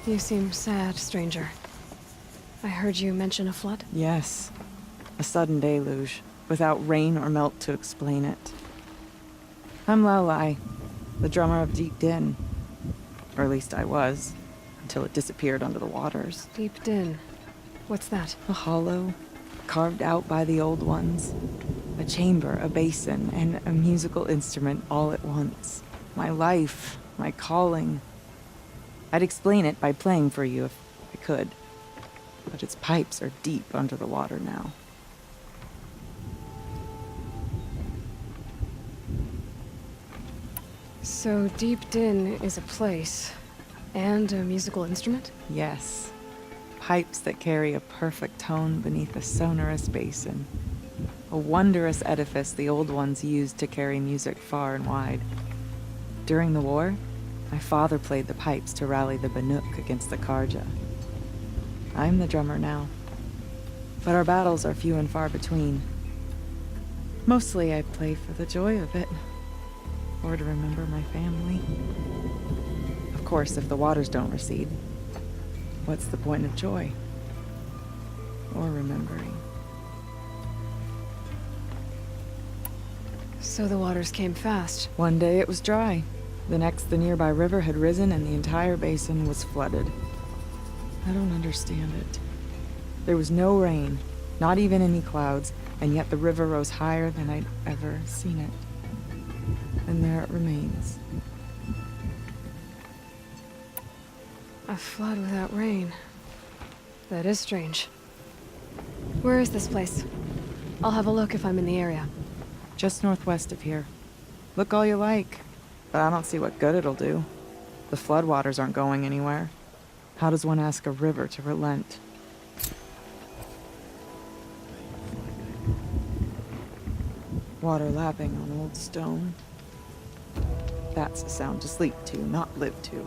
You seem sad, stranger. I heard you mention a flood? Yes. A sudden deluge, without rain or melt to explain it. I'm Lalai, the drummer of Deep Din. Or at least I was, until it disappeared under the waters. Deep Din. What's that? A hollow, carved out by the old ones. A chamber, a basin, and a musical instrument all at once. My life, my calling. I'd explain it by playing for you if I could. But its pipes are deep under the water now. So Deep Din is a place, and a musical instrument? Yes. Pipes that carry a perfect tone beneath a sonorous basin. A wondrous edifice the old ones used to carry music far and wide. During the war, my father played the pipes to rally the Banuk against the Karja. I'm the drummer now, but our battles are few and far between. Mostly I play for the joy of it, or to remember my family. Of course, if the waters don't recede, what's the point of joy? Or remembering? So the waters came fast. One day it was dry. The next, the nearby river had risen and the entire basin was flooded. I don't understand it. There was no rain, not even any clouds, and yet the river rose higher than I'd ever seen it. And there it remains. A flood without rain. That is strange. Where is this place? I'll have a look if I'm in the area. Just northwest of here. Look all you like, but I don't see what good it'll do. The floodwaters aren't going anywhere. How does one ask a river to relent? Water lapping on old stone. That's a sound to sleep to, not live to.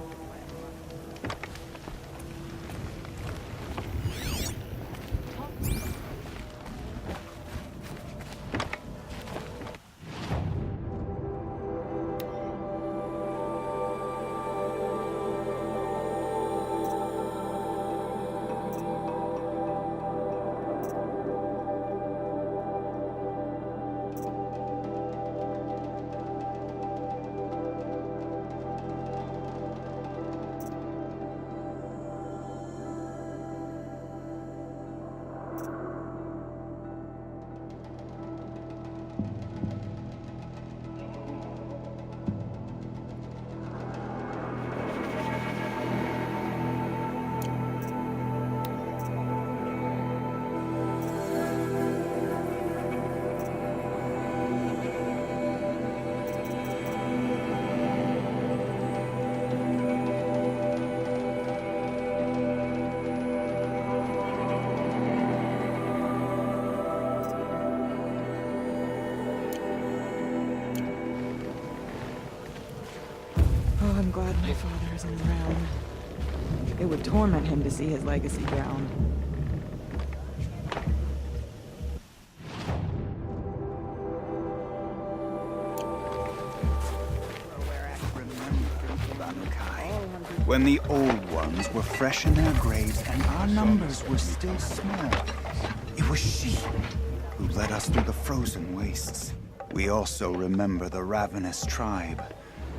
I'm glad my father isn't around. It would torment him to see his legacy down. When the old ones were fresh in their graves and our numbers were still small, it was she who led us through the frozen wastes. We also remember the ravenous tribe,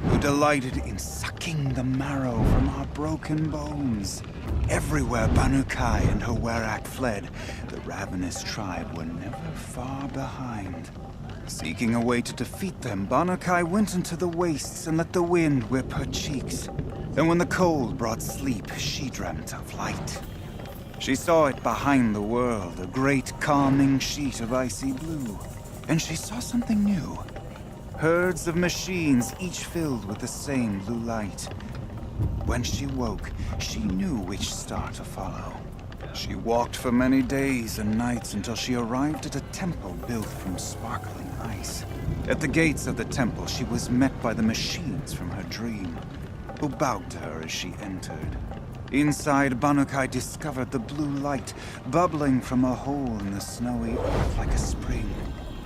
who delighted in sucking the marrow from our broken bones. Everywhere Banukai and her Werak fled, the ravenous tribe were never far behind. Seeking a way to defeat them, Banukai went into the wastes and let the wind whip her cheeks. And when the cold brought sleep, she dreamt of light. She saw it behind the world, a great calming sheet of icy blue. And she saw something new. Herds of machines, each filled with the same blue light. When she woke, she knew which star to follow. She walked for many days and nights until she arrived at a temple built from sparkling ice. At the gates of the temple, she was met by the machines from her dream, who bowed to her as she entered. Inside, Banukai discovered the blue light bubbling from a hole in the snowy earth like a spring.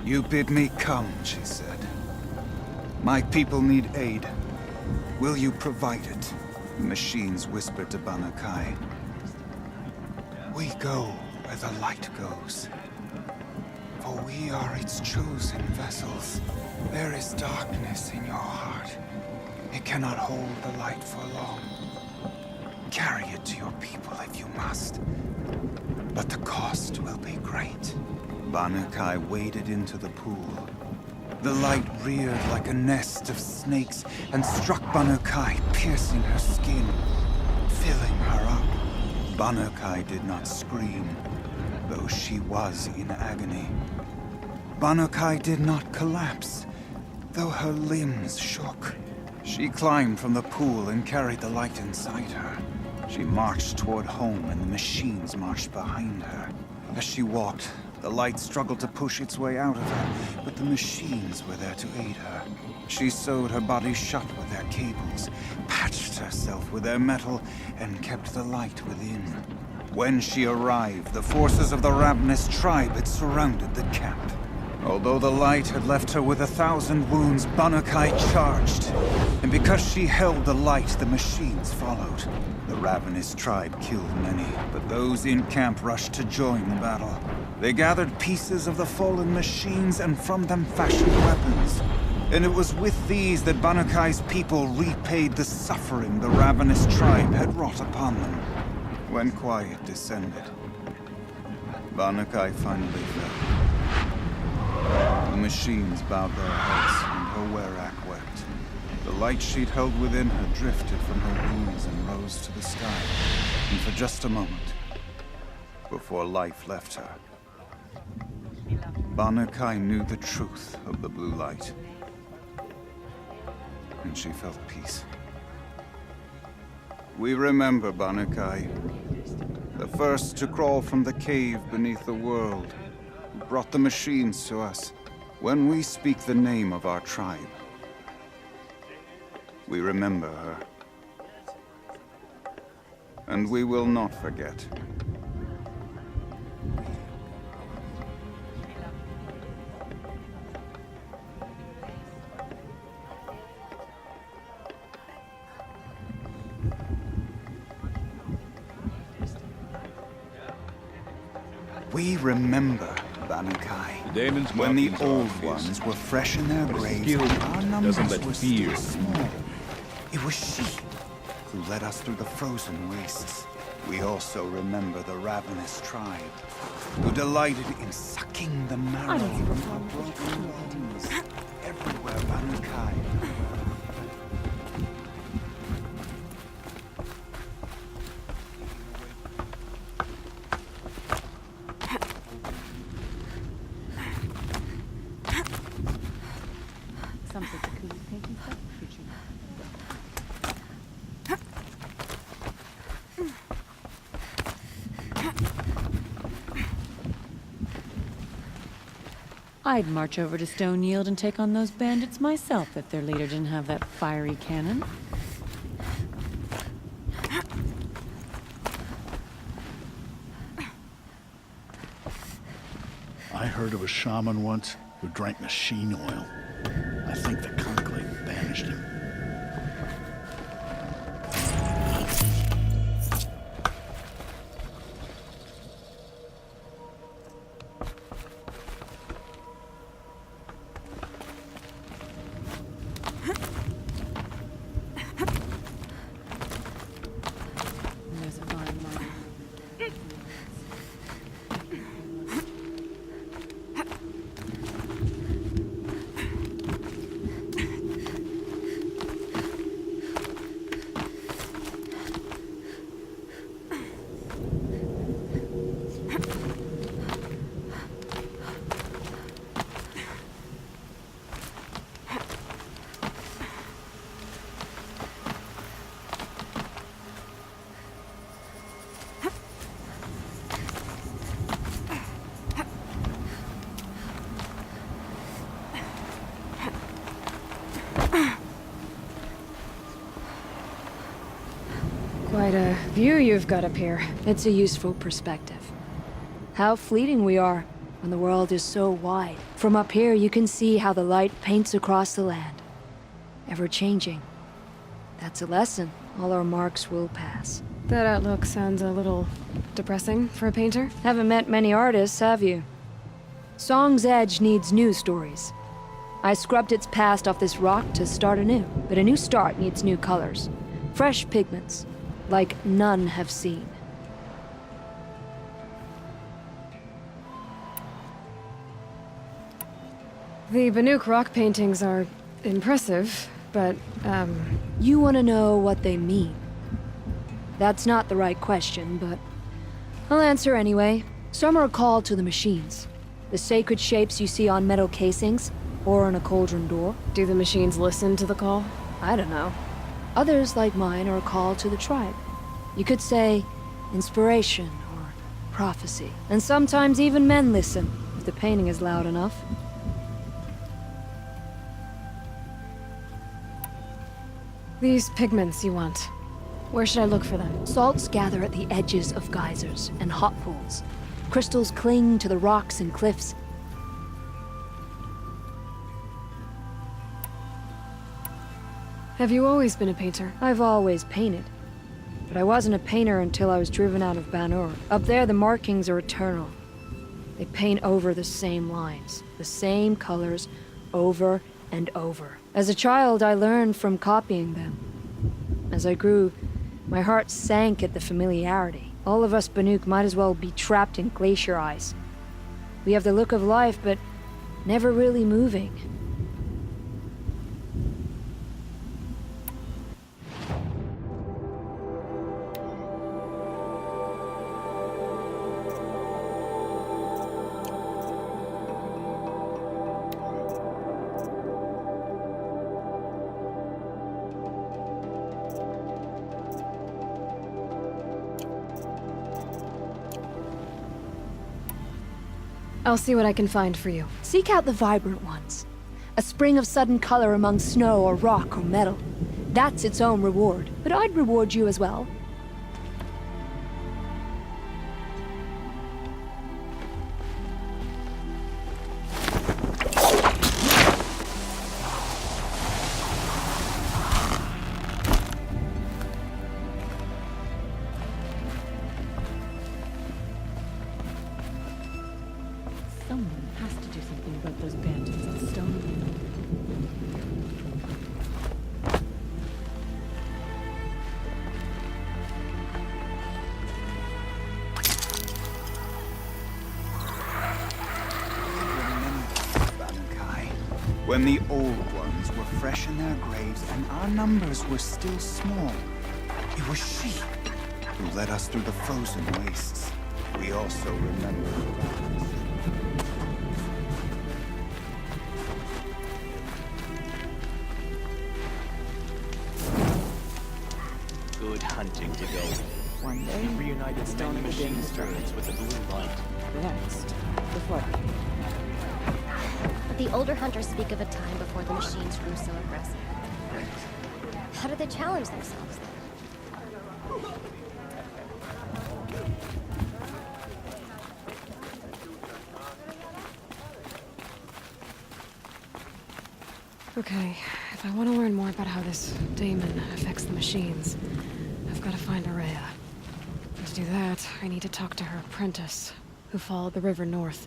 "You bid me come," she said. "My people need aid. Will you provide it?" The machines whispered to Banukai. We go where the light goes. For we are its chosen vessels. There is darkness in your heart. It cannot hold the light for long. Carry it to your people if you must. But the cost will be great. Banukai waded into the pool. The light reared like a nest of snakes and struck Banukai, piercing her skin, filling her up. Banukai did not scream, though she was in agony. Banukai did not collapse, though her limbs shook. She climbed from the pool and carried the light inside her. She marched toward home, and the machines marched behind her. As she walked, the light struggled to push its way out of her, but the machines were there to aid her. She sewed her body shut with their cables, patched herself with their metal, and kept the light within. When she arrived, the forces of the ravenous tribe had surrounded the camp. Although the light had left her with 1,000 wounds, Banukai charged. And because she held the light, the machines followed. The ravenous tribe killed many, but those in camp rushed to join the battle. They gathered pieces of the fallen machines and from them fashioned weapons. And it was with these that Banukai's people repaid the suffering the ravenous tribe had wrought upon them. When quiet descended, Banukai finally fell. The machines bowed their heads, and her werak wept. The light she'd held within her drifted from her wounds and rose to the sky, and for just a moment, before life left her, Banukai knew the truth of the blue light, and she felt peace. We remember Banukai, the first to crawl from the cave beneath the world, who brought the machines to us. When we speak the name of our tribe, we remember her. And we will not forget. We remember Banukai. The daemons when the markings are old obvious. ones were fresh in their But his graves, skill and our numbers doesn't let were fear. still small. It was she who led us through the frozen wastes. We also remember the ravenous tribe, who delighted in sucking the marrow from our broken bones. Everywhere Banukai. I'd march over to Stone Yield and take on those bandits myself if their leader didn't have that fiery cannon. I heard of a shaman once who drank machine oil. I think the conclave banished him. There's a fine line. Quite a view you've got up here. It's a useful perspective. How fleeting we are when the world is so wide. From up here, you can see how the light paints across the land. Ever changing, That's a lesson. All our marks will pass. That outlook sounds a little depressing for a painter. Haven't met many artists, have you? Song's Edge needs new stories. I scrubbed its past off this rock to start anew, but a new start needs new colors. Fresh pigments, like none have seen. The Banuk rock paintings are impressive, but, You want to know what they mean? That's not the right question, but I'll answer anyway. Some are called to the machines. The sacred shapes you see on metal casings, or on a cauldron door. do the machines listen to the call? I don't know. Others, like mine, are called to the tribe. You could say inspiration or prophecy. And sometimes even men listen, if the painting is loud enough. These pigments you want. Where should I look for them? Salts gather at the edges of geysers and hot pools. Crystals cling to the rocks and cliffs. Have you always been a painter? I've always painted. But I wasn't a painter until I was driven out of Banuk. Up there, the markings are eternal. They paint over the same lines, the same colors, over and over. As a child, I learned from copying them. As I grew, my heart sank at the familiarity. All of us Banuk might as well be trapped in glacier ice. We have the look of life, but never really moving. I'll see what I can find for you. Seek out the vibrant ones. A spring of sudden color among snow or rock or metal. That's its own reward. But I'd reward you as well. Someone has to do something about those bandits at Stone Yield. When the old ones were fresh in their graves and our numbers were still small, it was she who led us through the frozen wastes. We also remember the Good hunting to go. One day, Reunited Stone many will be in machine the spirits with the blue light. next, the flood. But the older hunters speak of a time before the machines grew so aggressive. How did they challenge themselves then? Okay, if I want to learn more about how this daemon affects the machines, I've got to find Araya. To do that, I need to talk to her apprentice, who followed the river north.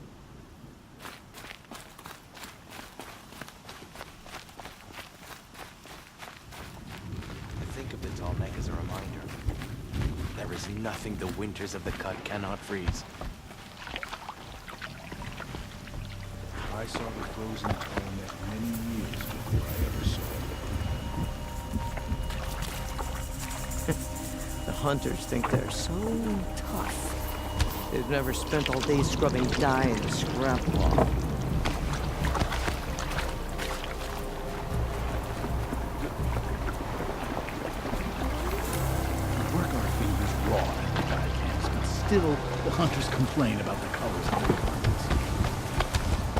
I think of the Tallneck as a reminder. There is nothing the winters of the cut cannot freeze. I saw the frozen Tallneck many years before I ever saw it. The hunters think they're so tough. They've never spent all day scrubbing dye and scrap log. We work our fingers raw at the dye cans, but still, the hunters complain about the colors of their garments.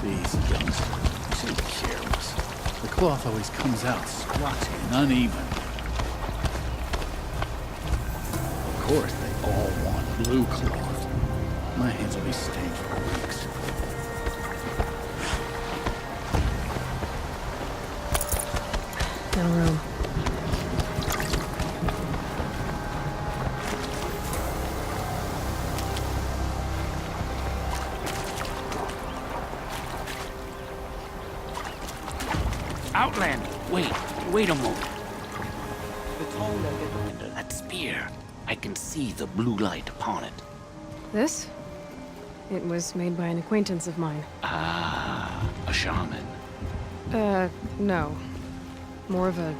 These youngsters, so careless. The cloth always comes out splotchy and uneven. Of course, they all want blue cloth. My hands will be stained for weeks. No room. Wait a moment. The tall nugget, that spear. I can see the blue light upon it. This? It was made by an acquaintance of mine. Ah, a shaman. No. More of a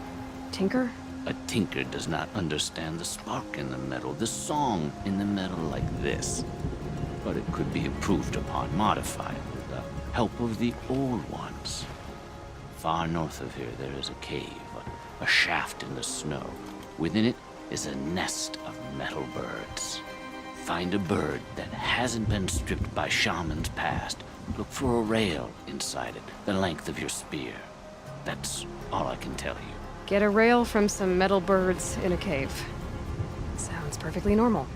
tinker? A tinker does not understand the spark in the metal, the song in the metal like this. But it could be improved upon, modified, with the help of the old ones. Far north of here, there is a cave, a shaft in the snow. Within it is a nest of metal birds. Find a bird that hasn't been stripped by shamans past. Look for a rail inside it, the length of your spear. That's all I can tell you. Get a rail from some metal birds in a cave. Sounds perfectly normal.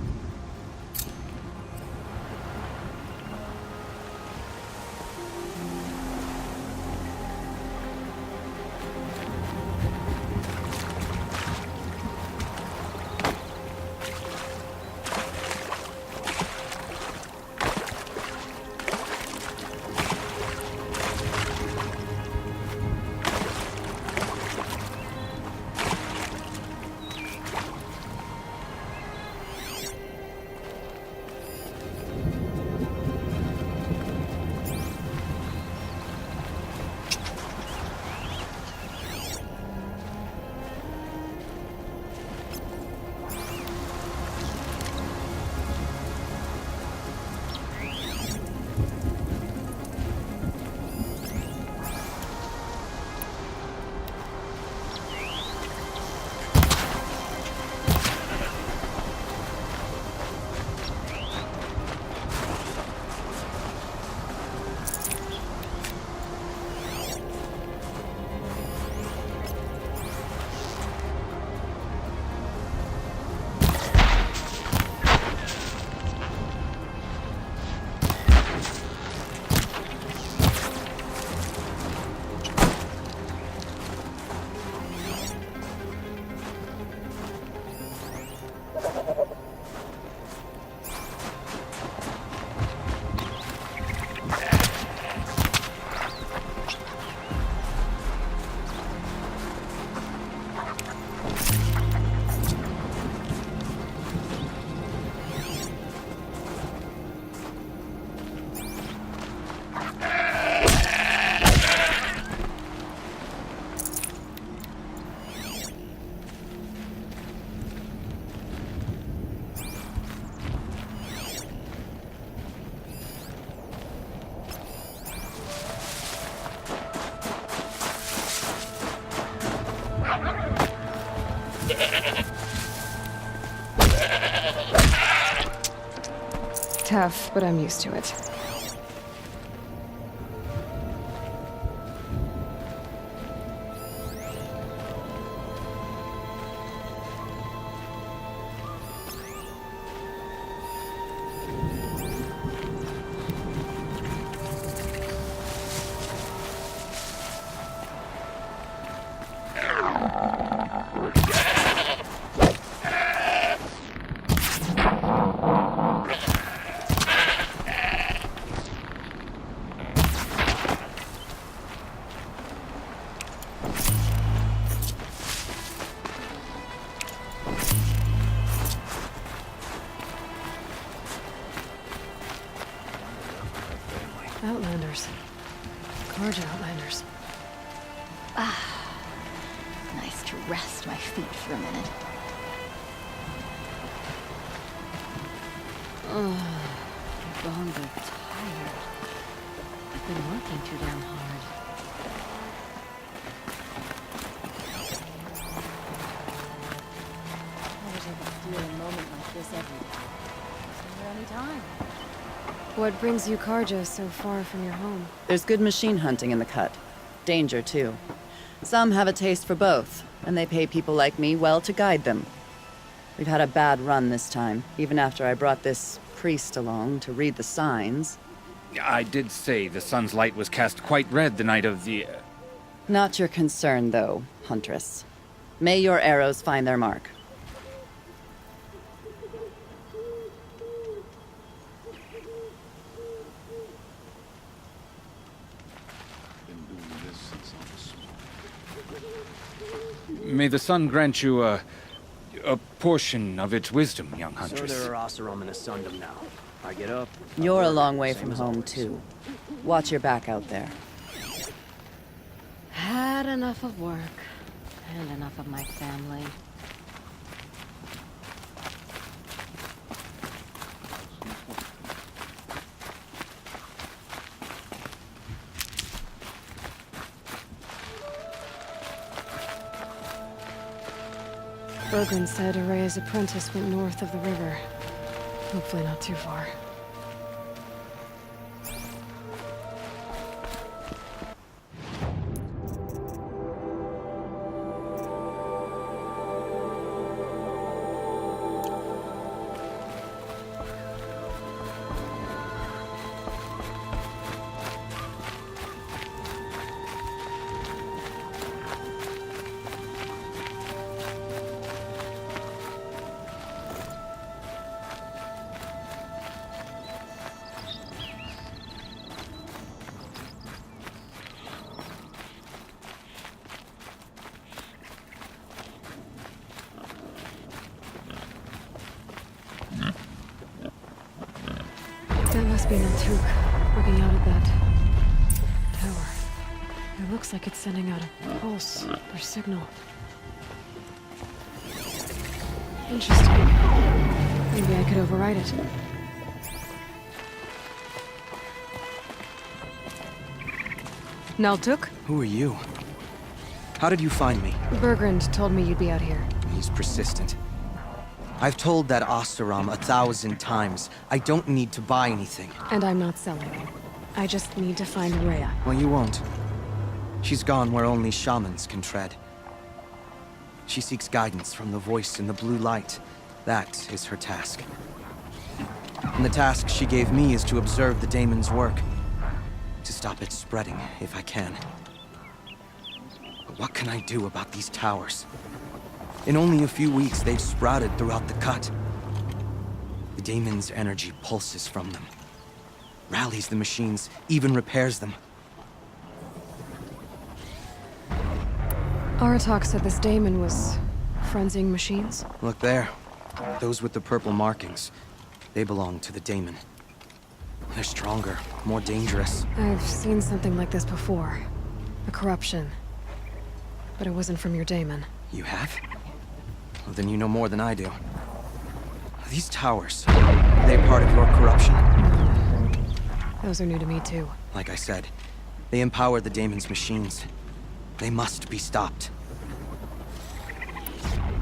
Tough, but I'm used to it. Outlanders. Gorge Outlanders. Nice to rest my feet for a minute. Bones are tired. I've been working too damn hard. Never take a stealing moment like this every day. Never any time. What brings you Karja so far from your home? There's good machine hunting in the cut. Danger, too. Some have a taste for both, and they pay people like me well to guide them. We've had a bad run this time, even after I brought this priest along to read the signs. I did say the sun's light was cast quite red the night of the... Not your concern, though, Huntress. May your arrows find their mark. Been doing this since I was small. May the sun grant you a portion of its wisdom, young huntress. So there are Oseram and a Sundom now. I get up. You're a long way from home, too. Watch your back out there. Had enough of work. And enough of my family. Bergren said Araya's apprentice went north of the river. Hopefully not too far. That must be Banuk, looking out at that tower. It looks like it's sending out a pulse or signal. Interesting. Maybe I could override it. Naltuk? Who are you? How did you find me? Bergrand told me you'd be out here. He's persistent. I've told that Oseram 1,000 times. I don't need to buy anything. And I'm not selling. I just need to find Rhea. Well, you won't. She's gone where only shamans can tread. She seeks guidance from the voice in the blue light. That is her task. And the task she gave me is to observe the daemon's work. To stop it spreading, if I can. But what can I do about these towers? In only a few weeks, they've sprouted throughout the cut. The daemon's energy pulses from them. Rallies the machines, even repairs them. Aratak said this daemon was frenzying machines. Look there. Those with the purple markings. They belong to the daemon. They're stronger, more dangerous. I've seen something like this before. A corruption. But it wasn't from your daemon. You have? Well, then you know more than I do. These towers, are they part of your corruption? Those are new to me too. Like I said, they empower the daemon's machines. They must be stopped.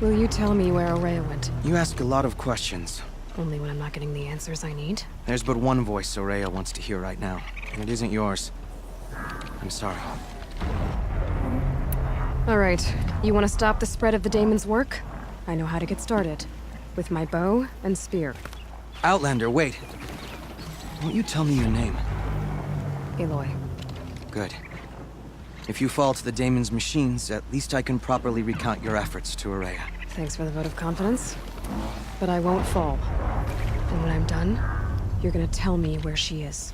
Will you tell me where Araya went? You ask a lot of questions. Only when I'm not getting the answers I need. There's but one voice Araya wants to hear right now, and it isn't yours. I'm sorry. All right, you want to stop the spread of the daemon's work? I know how to get started. With my bow and spear. Outlander, wait. Won't you tell me your name? Aloy. Good. If you fall to the daemon's machines, at least I can properly recount your efforts to Araya. Thanks for the vote of confidence. But I won't fall. And when I'm done, you're gonna tell me where she is.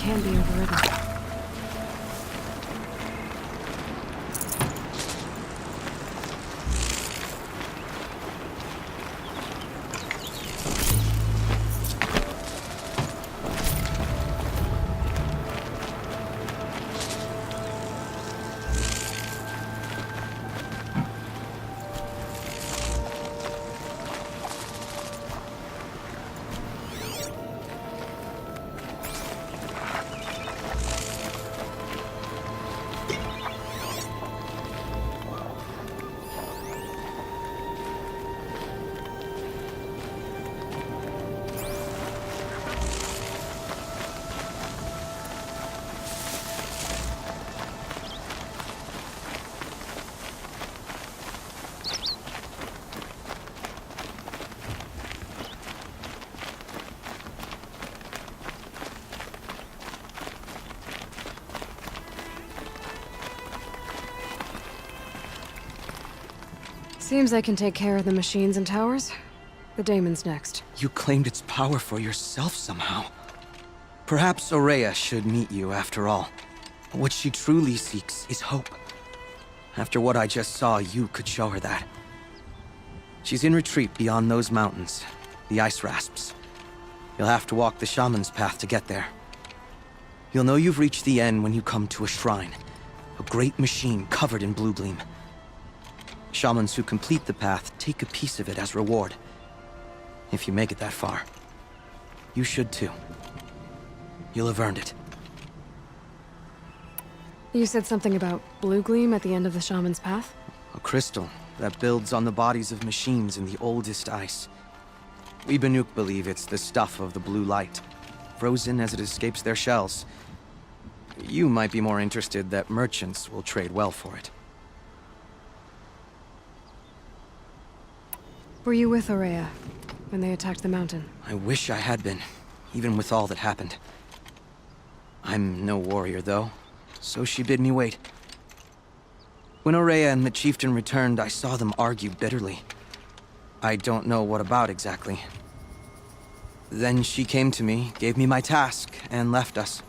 can be overridden. Seems I can take care of the machines and towers. The daemon's next. You claimed its power for yourself somehow. Perhaps Aurea should meet you after all. What she truly seeks is hope. After what I just saw, you could show her that. She's in retreat beyond those mountains, the ice rasps. You'll have to walk the shaman's path to get there. You'll know you've reached the end when you come to a shrine, a great machine covered in blue gleam. Shamans who complete the path take a piece of it as reward. If you make it that far, you should too. You'll have earned it. You said something about blue gleam at the end of the shaman's path? A crystal that builds on the bodies of machines in the oldest ice. We Banuk believe it's the stuff of the blue light, frozen as it escapes their shells. You might be more interested that merchants will trade well for it. Were you with Aurea when they attacked the mountain? I wish I had been, even with all that happened. I'm no warrior, though, so she bid me wait. When Aurea and the chieftain returned, I saw them argue bitterly. I don't know what about exactly. Then she came to me, gave me my task, and left us.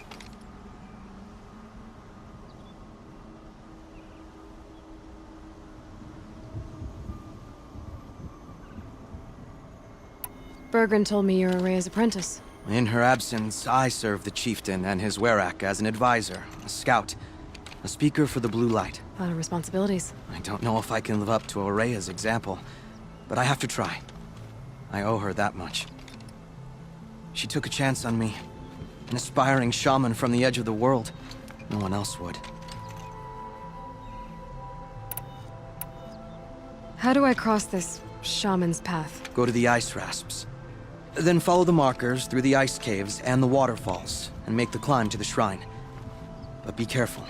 Bergren told me you're Aurea's apprentice. In her absence, I served the chieftain and his werak as an advisor, a scout, a speaker for the blue light. A lot of responsibilities. I don't know if I can live up to Aurea's example, but I have to try. I owe her that much. She took a chance on me, an aspiring shaman from the edge of the world. No one else would. How do I cross this shaman's path? Go to the ice rasps. Then follow the markers through the ice caves and the waterfalls, and make the climb to the shrine. But be careful.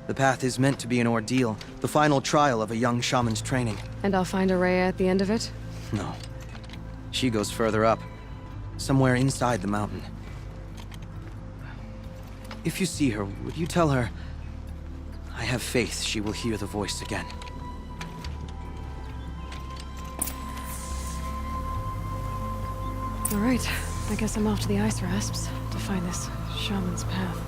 The path is meant to be an ordeal, the final trial of a young shaman's training. And I'll find Aurea at the end of it? No. She goes further up, somewhere inside the mountain. If you see her, would you tell her, I have faith she will hear the voice again. All right, I guess I'm off to the ice rasps to find this shaman's path.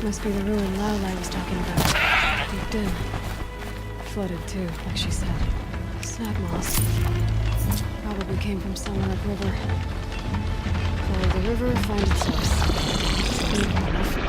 Must be the ruin Laolai was talking about. Deep in. Flooded too, like she said. Snapmaws. Probably came from somewhere upriver. Follow the river, find its source. Simple enough.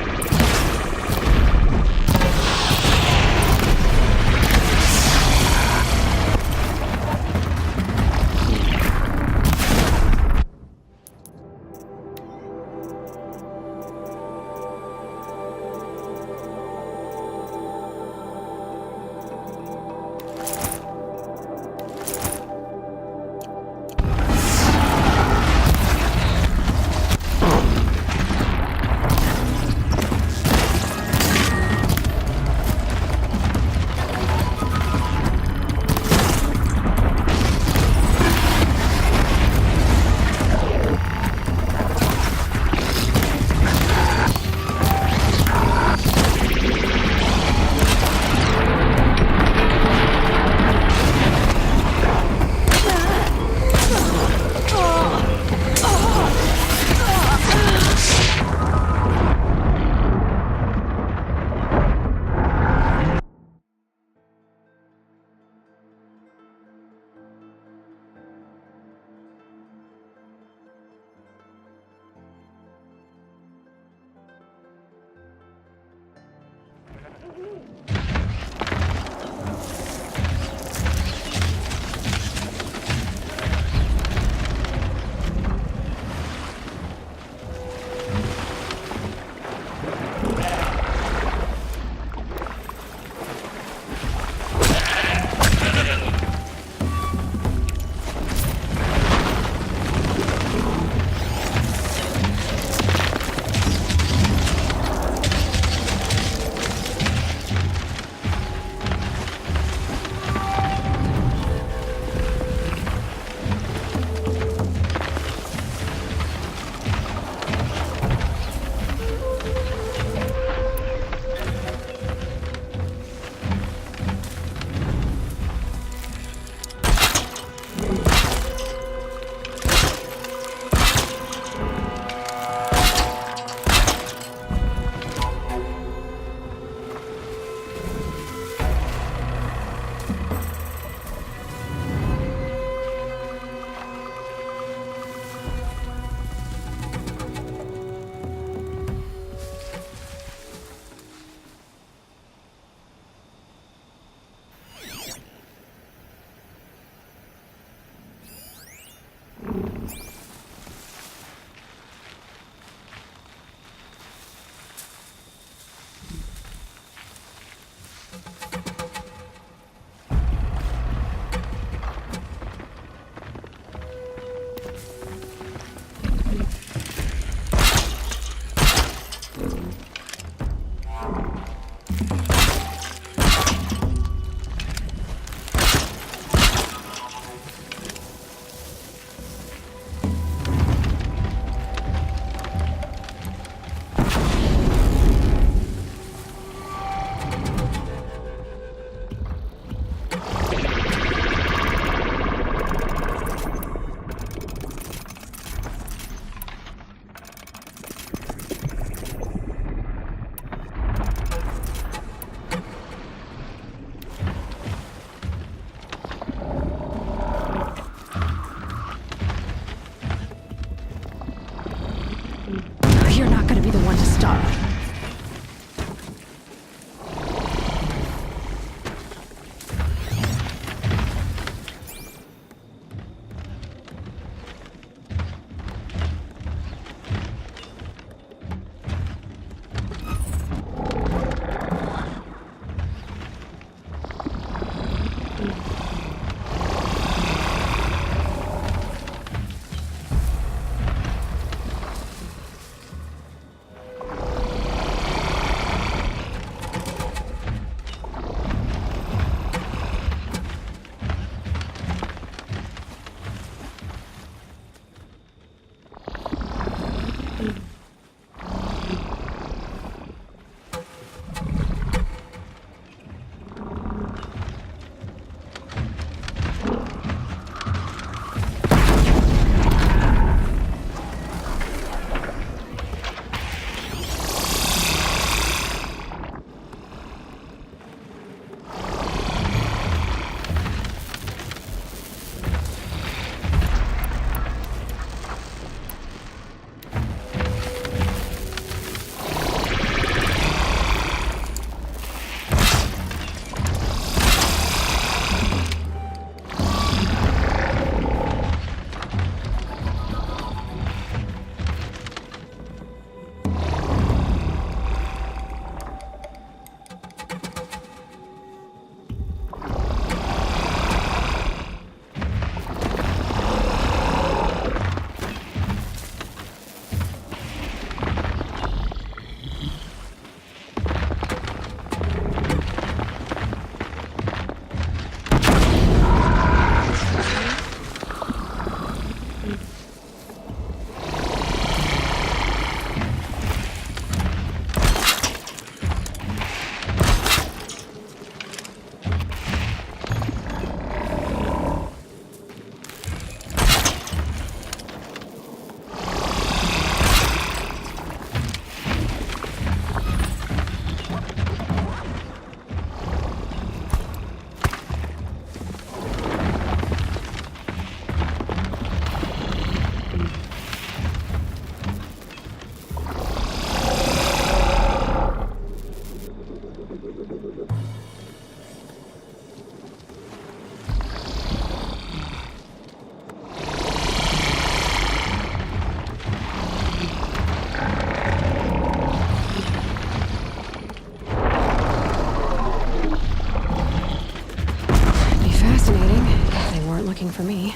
looking for me.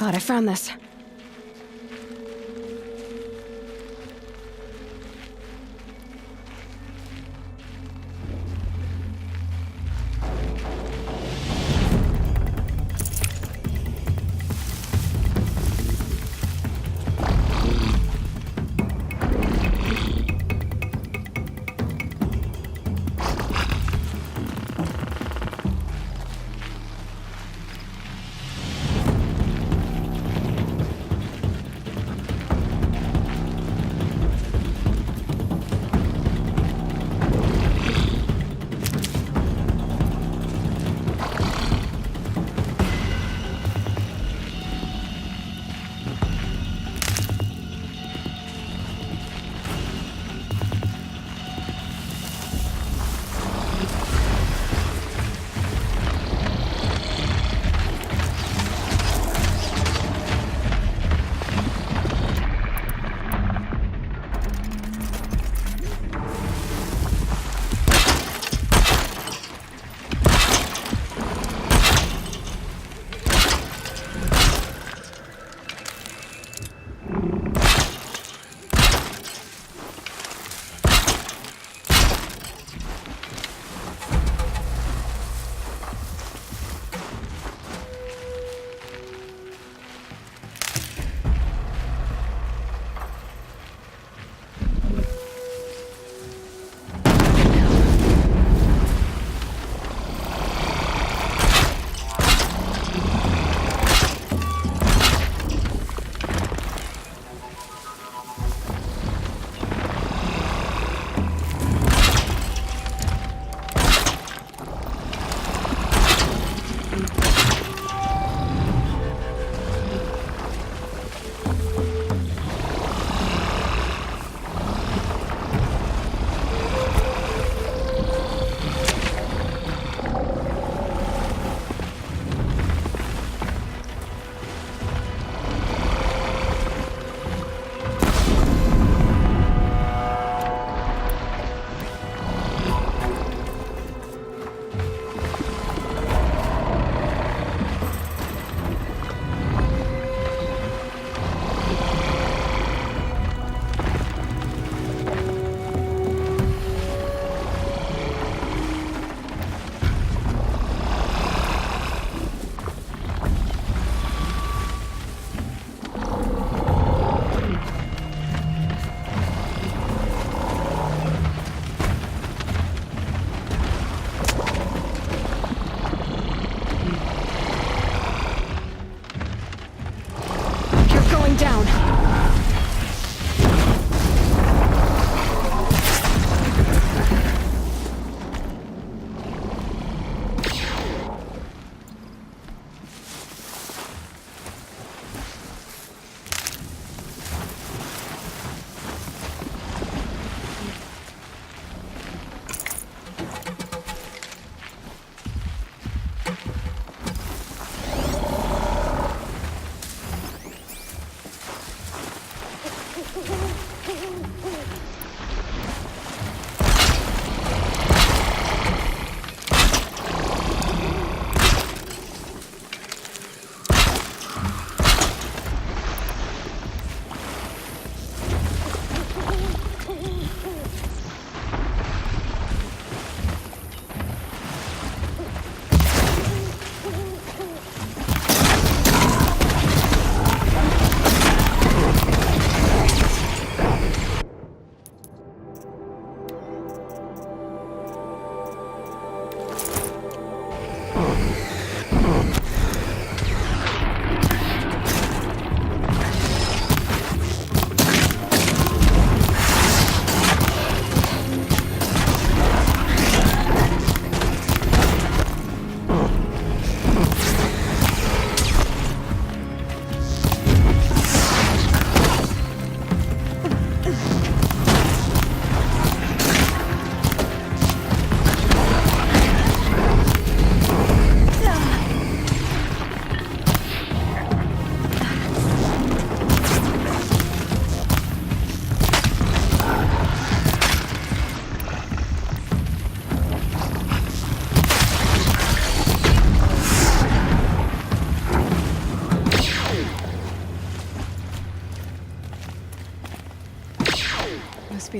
God, I found this.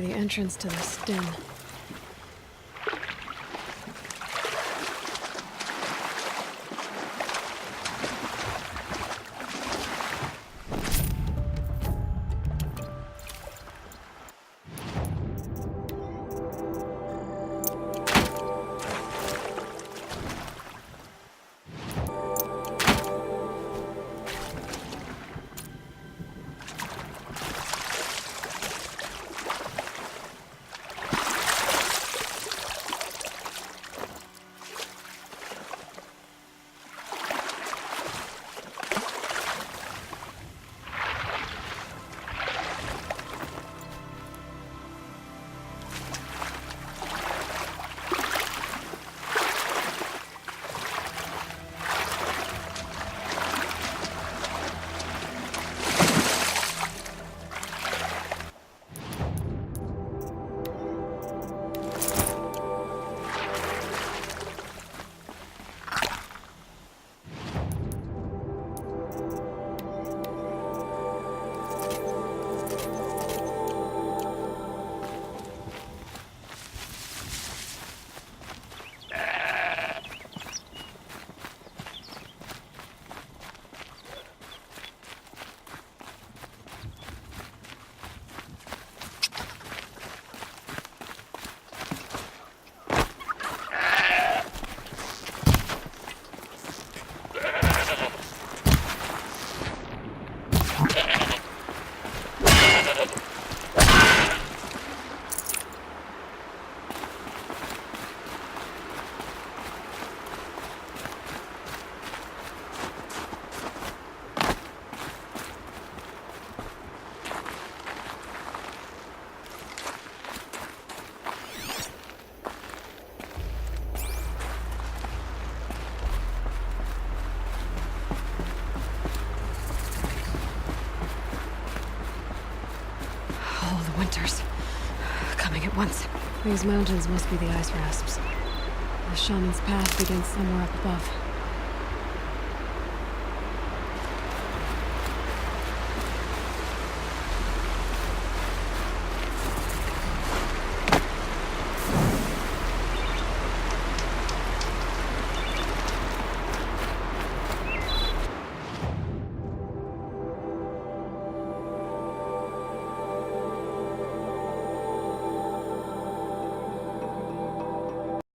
the entrance to this den. Winters. Coming at once. These mountains must be the ice rasps. The shaman's path begins somewhere up above.